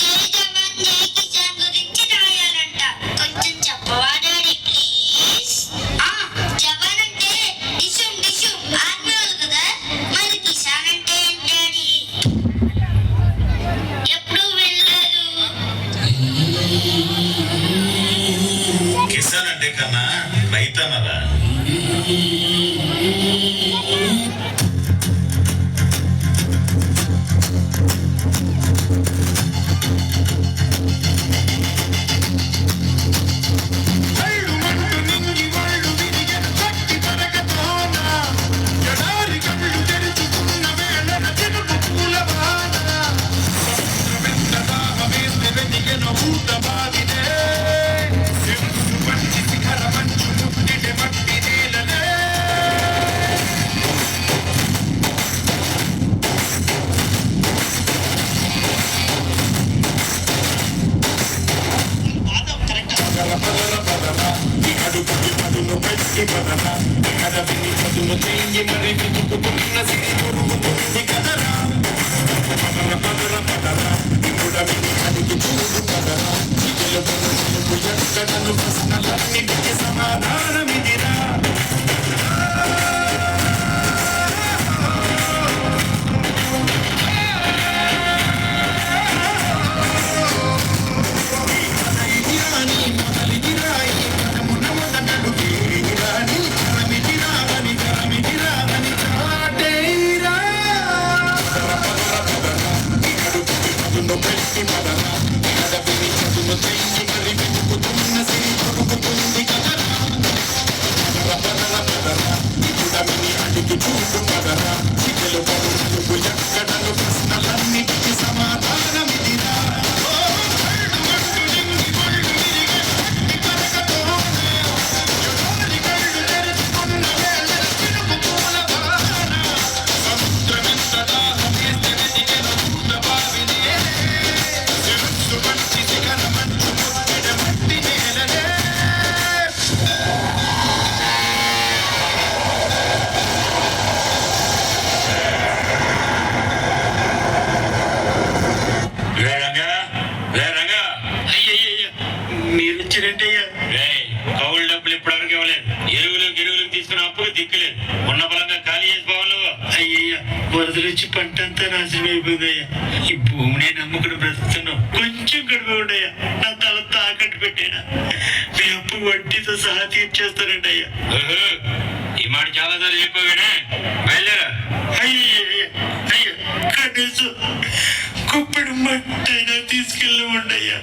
జై జవాన్ జై కిసాన్ గురించి రాయాలంట. కొంచెం చెప్పవా డాడీ ప్లీజ్? జవాన్ అంటే డిషుమ్ డిషుమ్ ఆర్మీ వాళ్ళు కదా, మరి కిసాన్ అంటే ఏంటి డాడీ? ఎప్పుడు వెళ్ళలేదు. కిసాన్ అంటే కన్నా రైతన్నరా. కౌలు డబ్బులు ఇప్పటివరకు ఇవ్వలేదు. ఎరువులు తీసుకుని అప్పుకు దిక్కులేదు. ఉన్న బలంగా ఖాళీ చేసుకోవాలి. అయ్యయ్యా, వరదలు వచ్చి పంట అంతా నాశనం అయిపోయిందయ్యా. ఈ భూమిని నమ్ముకుని బ్రతుకుతున్నాం. కొంచెం గడుపు ఉండయ్యా. నా తల తాకట్టు పెట్టానా? మీ అప్పు వడ్డీతో సహా తీర్చేస్తారండి అయ్యా. ఈ మాట చాలా సార్లు చెప్పగానే బయలుదేరా. అయ్యయ్యా అయ్యా, కనీసం కుప్పిడి మట్టైనా తీసుకెళ్ళి ఉండయ్యా.